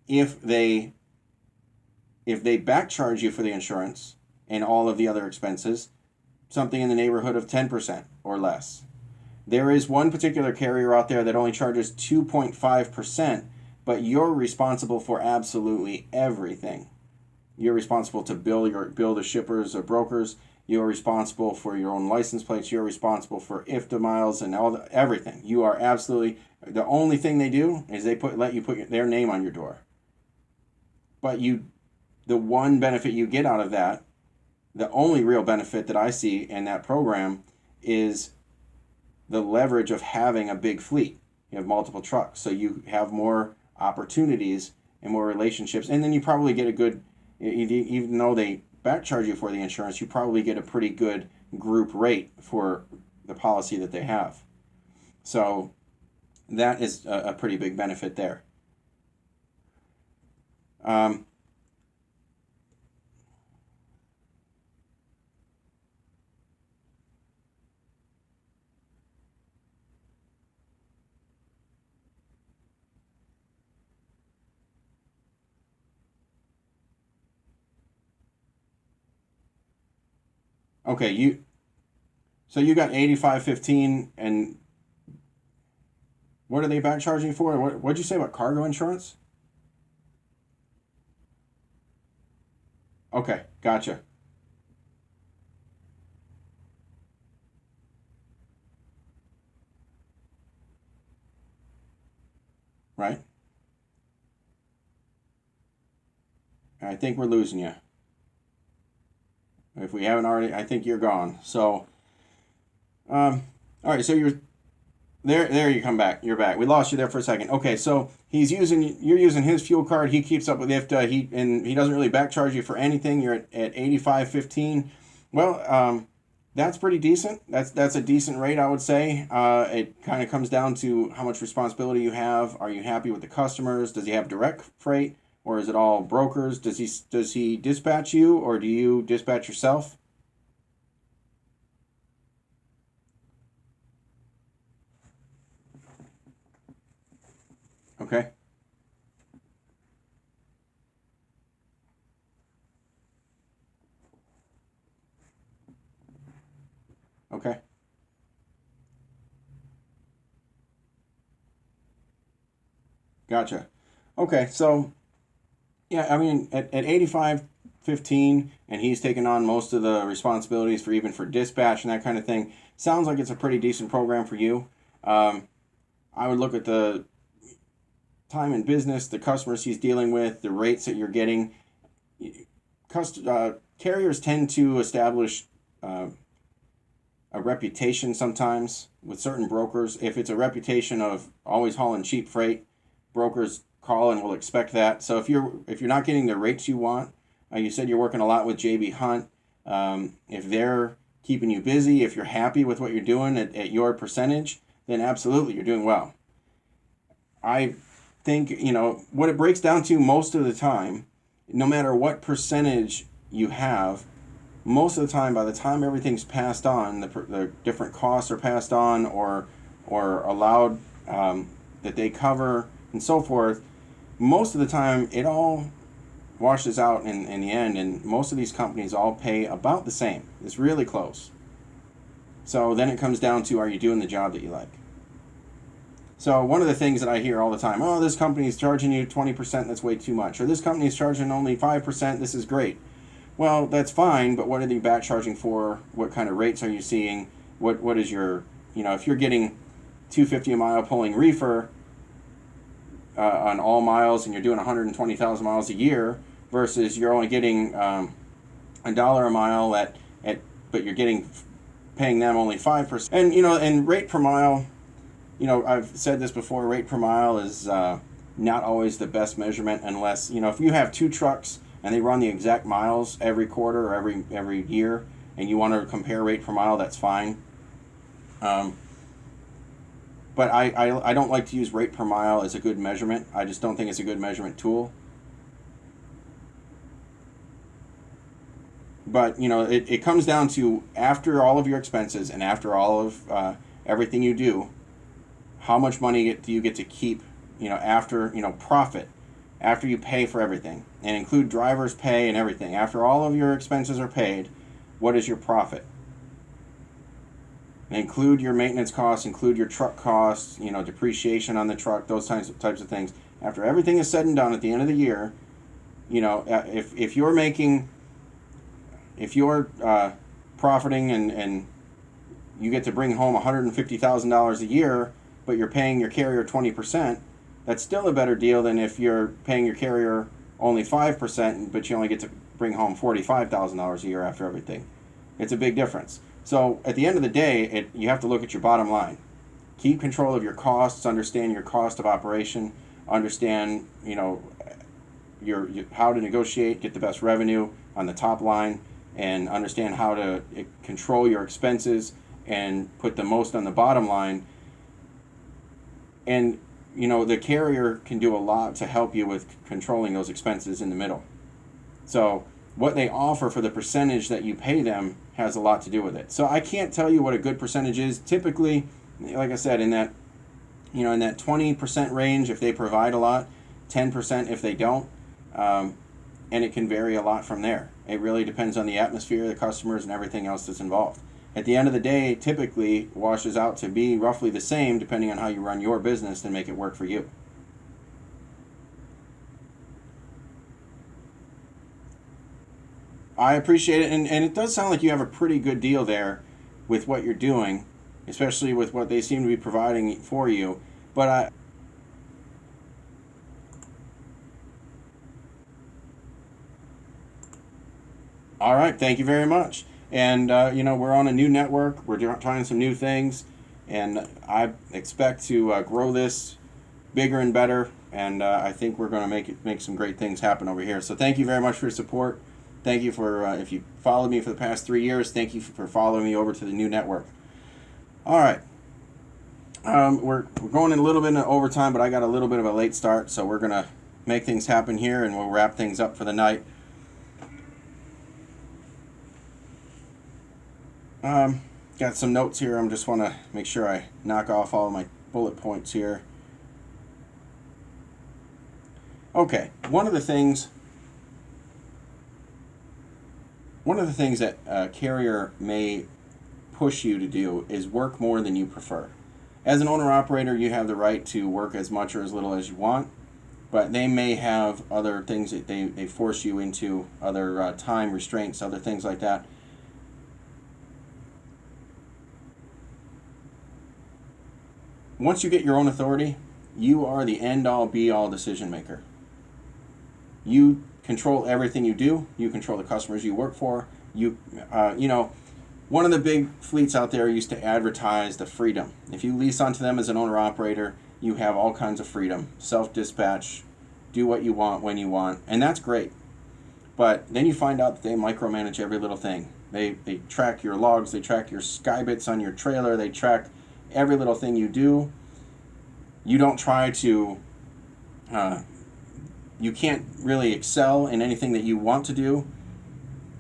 If they back charge you for the insurance and all of the other expenses, something in the neighborhood of 10% or less. There is one particular carrier out there that only charges 2.5%, but you're responsible for absolutely everything. You're responsible to bill the shippers or brokers. You're responsible for your own license plates. You're responsible for IFTA miles and everything. You are absolutely, the only thing they do is they let you put their name on your door. But the one benefit you get out of that, the only real benefit that I see in that program, is the leverage of having a big fleet. You have multiple trucks, so you have more opportunities and more relationships, and then you probably get a good, even though they back charge you for the insurance, you probably get a pretty good group rate for the policy that they have. So that is a pretty big benefit there. Okay, so you got 85/15, and what are they back charging you for? What'd you say about cargo insurance? Okay, gotcha. Right? I think we're losing you. If we haven't already, I think you're gone. So, all right. So you're there. There you come back. You're back. We lost you there for a second. Okay. So you're using his fuel card. He keeps up with IFTA. He doesn't really back charge you for anything. You're at 85/15. Well, that's pretty decent. That's a decent rate, I would say. It kind of comes down to how much responsibility you have. Are you happy with the customers? Does he have direct freight, or is it all brokers? Does he dispatch you, or do you dispatch yourself? Okay. Okay. Gotcha. Okay. So yeah, I mean, at 85/15, and he's taking on most of the responsibilities for even for dispatch and that kind of thing. Sounds like it's a pretty decent program for you. Um, I would look at the time in business, the customers he's dealing with, the rates that you're getting. Carriers tend to establish a reputation sometimes with certain brokers. If it's a reputation of always hauling cheap freight, brokers call and will expect that. So if you're not getting the rates you want, you said you're working a lot with JB Hunt. If they're keeping you busy, if you're happy with what you're doing at your percentage, then absolutely you're doing well. I think, what it breaks down to most of the time, no matter what percentage you have, most of the time, by the time everything's passed on, the different costs are passed on or allowed, that they cover and so forth, most of the time it all washes out in the end, and most of these companies all pay about the same. It's really close. So then it comes down to, are you doing the job that you like? So one of the things that I hear all the time, oh, this company is charging you 20%, that's way too much. Or this company is charging only 5%, this is great. Well, that's fine, but what are they back charging for? What kind of rates are you seeing? What is your, if you're getting $250 a mile pulling reefer on all miles and you're doing 120,000 miles a year versus you're only getting $1 a mile but you're paying them only 5%. And, and rate per mile, I've said this before, rate per mile is not always the best measurement unless, if you have two trucks and they run the exact miles every quarter or every year, and you want to compare rate per mile, that's fine. But I don't like to use rate per mile as a good measurement. I just don't think it's a good measurement tool. But, it comes down to, after all of your expenses and after all of everything you do, how much money do you get to keep, after, profit, after you pay for everything and include driver's pay and everything. After all of your expenses are paid, what is your profit? And include your maintenance costs, include your truck costs, depreciation on the truck, those types of things. After everything is said and done at the end of the year, if you're profiting and you get to bring home $150,000 a year, but you're paying your carrier 20%, that's still a better deal than if you're paying your carrier only 5%, but you only get to bring home $45,000 a year after everything. It's a big difference. So at the end of the day, you have to look at your bottom line. Keep control of your costs, understand your cost of operation, understand, your how to negotiate, get the best revenue on the top line, and understand how to control your expenses and put the most on the bottom line. And the carrier can do a lot to help you with controlling those expenses in the middle. So what they offer for the percentage that you pay them has a lot to do with it. So I can't tell you what a good percentage is. Typically, like I said, in that 20% range if they provide a lot, 10% if they don't, and it can vary a lot from there. It really depends on the atmosphere, the customers, and everything else that's involved. At the end of the day, typically washes out to be roughly the same depending on how you run your business and make it work for you. I appreciate it, and it does sound like you have a pretty good deal there with what you're doing, especially with what they seem to be providing for you. But all right, thank you very much. And we're on a new network. We're trying some new things, and I expect to grow this bigger and better. And I think we're going to make some great things happen over here. So thank you very much for your support. Thank you for if you followed me for the past 3 years. Thank you for following me over to the new network. All right. We're going in a little bit of overtime, but I got a little bit of a late start, so we're gonna make things happen here, and we'll wrap things up for the night. Got some notes here. I just want to make sure I knock off all my bullet points here. Okay, one of the things that a carrier may push you to do is work more than you prefer. As an owner-operator, you have the right to work as much or as little as you want, but they may have other things that they force you into, other time restraints, other things like that. Once you get your own authority, you are the end-all, be-all decision maker. You control everything you do. You control the customers you work for. One of the big fleets out there used to advertise the freedom. If you lease onto them as an owner-operator, you have all kinds of freedom. Self-dispatch, do what you want when you want, and that's great. But then you find out that they micromanage every little thing. They track your logs, they track your skybits on your trailer, they track every little thing you do. You don't try to, you can't really excel in anything that you want to do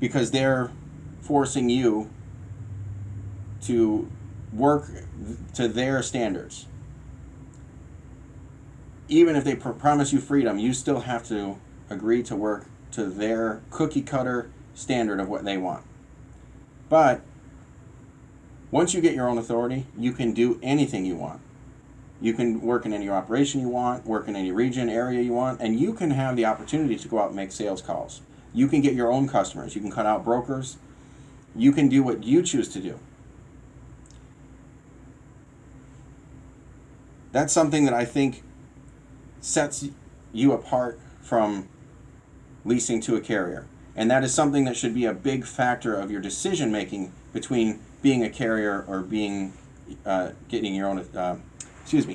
because they're forcing you to work to their standards. Even if they promise you freedom, you still have to agree to work to their cookie cutter standard of what they want. But once you get your own authority, you can do anything you want. You can work in any operation you want, work in any region, area you want, and you can have the opportunity to go out and make sales calls. You can get your own customers. You can cut out brokers. You can do what you choose to do. That's something that I think sets you apart from leasing to a carrier. And that is something that should be a big factor of your decision making between being a carrier or being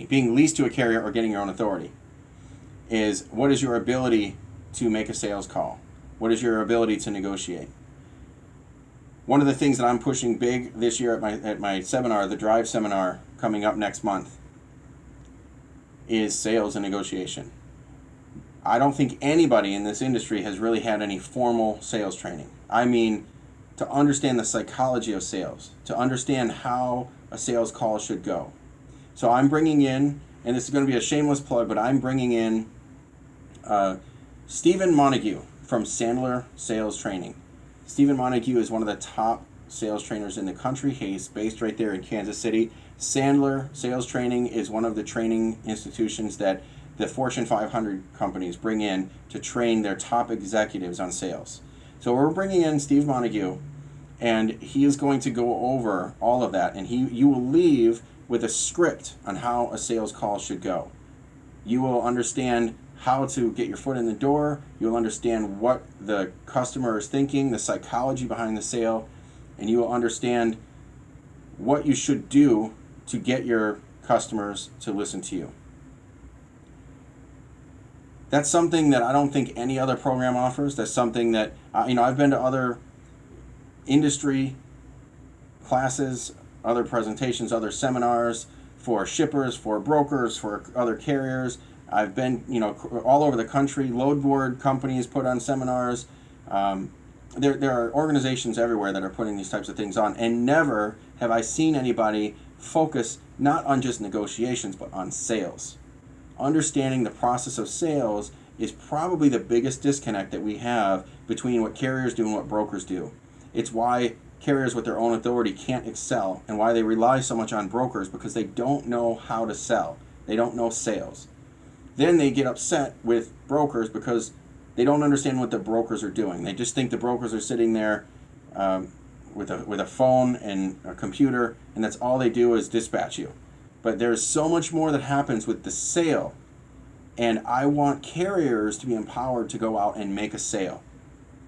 being leased to a carrier or getting your own authority. Is what is your ability to make a sales call? What is your ability to negotiate? One of the things that I'm pushing big this year at my seminar, the Drive seminar coming up next month, is sales and negotiation. I don't think anybody in this industry has really had any formal sales training. I mean, to understand the psychology of sales, to understand how a sales call should go. So I'm bringing in, and this is going to be a shameless plug, but I'm bringing in Stephen Montague from Sandler Sales Training. Stephen Montague is one of the top sales trainers in the country. He's based right there in Kansas City. Sandler Sales Training is one of the training institutions that the Fortune 500 companies bring in to train their top executives on sales. So we're bringing in Steve Montague, and he is going to go over all of that, and you will leave with a script on how a sales call should go. You will understand how to get your foot in the door. You'll understand what the customer is thinking, the psychology behind the sale, and you will understand what you should do to get your customers to listen to you. That's something that I don't think any other program offers. That's something that, I've been to other industry classes, other presentations, other seminars for shippers, for brokers, for other carriers. I've been, all over the country. Load board companies put on seminars. There are organizations everywhere that are putting these types of things on, and never have I seen anybody focus not on just negotiations, but on sales. Understanding the process of sales is probably the biggest disconnect that we have between what carriers do and what brokers do. It's why carriers with their own authority can't excel, and why they rely so much on brokers, because they don't know how to sell. They don't know sales. Then they get upset with brokers because they don't understand what the brokers are doing. They just think the brokers are sitting there with a phone and a computer, and that's all they do is dispatch you. But there's so much more that happens with the sale, and I want carriers to be empowered to go out and make a sale.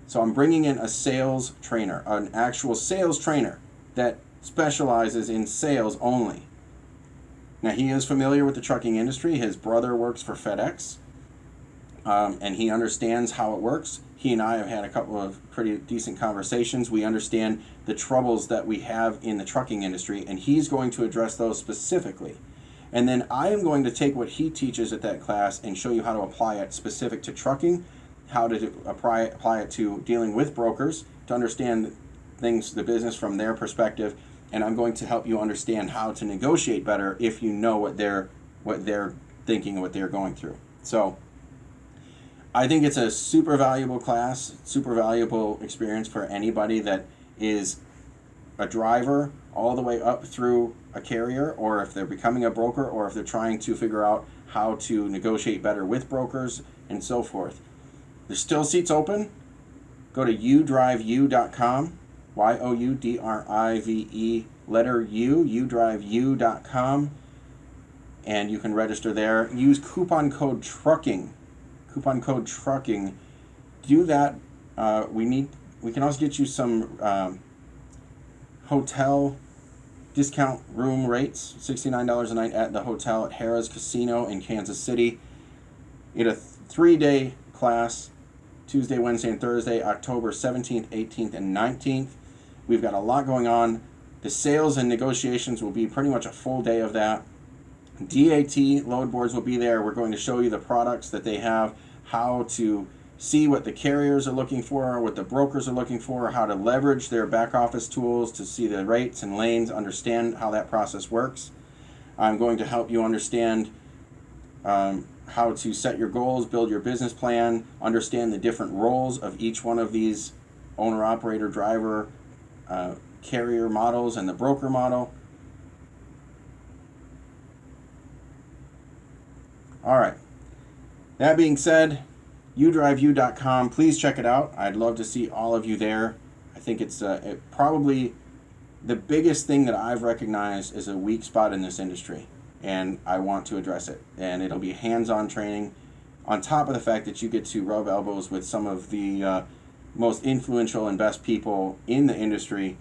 So I'm bringing in a sales trainer, an actual sales trainer that specializes in sales only. Now, he is familiar with the trucking industry. His brother works for FedEx, and he understands how it works. He and I have had a couple of pretty decent conversations. We understand the troubles that we have in the trucking industry, and he's going to address those specifically. And then I am going to take what he teaches at that class and show you how to apply it specific to trucking, how to apply it to dealing with brokers, to understand things, the business from their perspective, and I'm going to help you understand how to negotiate better if you know what they're thinking and what they're going through. So I think it's a super valuable class, super valuable experience for anybody that is a driver all the way up through a carrier, or if they're becoming a broker, or if they're trying to figure out how to negotiate better with brokers and so forth. There's still seats open. Go to youdriveu.com, YOUDRIVE letter U, youdriveu.com, and you can register there. Use coupon code TRUCKING. Coupon code TRUCKING do that, we can also get you some hotel discount room rates, $69 a night at the hotel at Harrah's Casino in Kansas City. In a 3-day class, Tuesday, Wednesday, and Thursday, October 17th, 18th, and 19th. We've got a lot going on. The sales and negotiations will be pretty much a full day of that. DAT load boards will be there. We're going to show you the products that they have, how to see what the carriers are looking for, what the brokers are looking for, how to leverage their back office tools to see the rates and lanes, understand how that process works. I'm going to help you understand how to set your goals, build your business plan, understand the different roles of each one of these owner, operator, driver, carrier models and the broker model. All right. That being said, udriveyou.com. Please check it out. I'd love to see all of you there. I think it's probably the biggest thing that I've recognized is a weak spot in this industry, and I want to address it. And it'll be hands-on training on top of the fact that you get to rub elbows with some of the most influential and best people in the industry.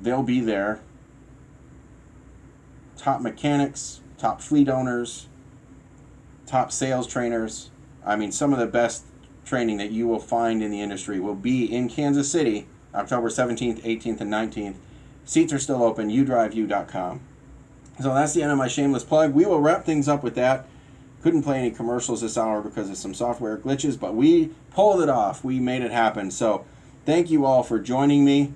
They'll be there. Top mechanics, top fleet owners, top sales trainers. I mean, some of the best training that you will find in the industry will be in Kansas City, October 17th, 18th, and 19th. Seats are still open, udriveyou.com. So that's the end of my shameless plug. We will wrap things up with that. Couldn't play any commercials this hour because of some software glitches, but we pulled it off. We made it happen. So thank you all for joining me.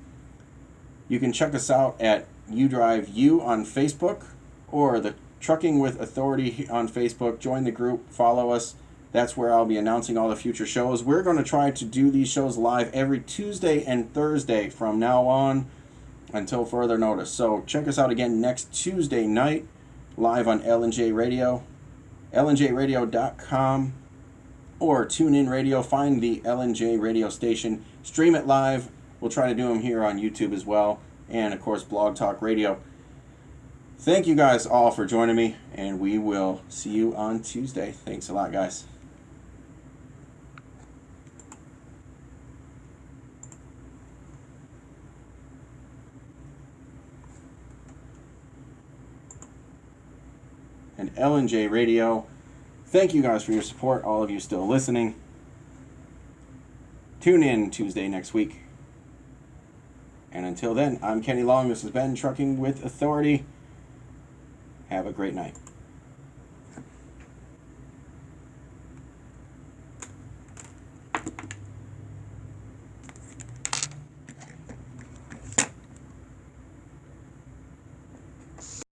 You can check us out at udriveyou on Facebook or the Trucking with Authority on Facebook. Join the group, follow us. That's where I'll be announcing all the future shows. We're going to try to do these shows live every Tuesday and Thursday from now on until further notice. So check us out again next Tuesday night, live on L&J Radio, lnjradio.com, or TuneIn Radio. Find the L&J Radio station, stream it live. We'll try to do them here on YouTube as well, and of course Blog Talk Radio. Thank you guys all for joining me, and we will see you on Tuesday. Thanks a lot, guys. And L&J Radio, thank you guys for your support, all of you still listening. Tune in Tuesday next week. And until then, I'm Kenny Long. This has been Trucking with Authority. Have a great night.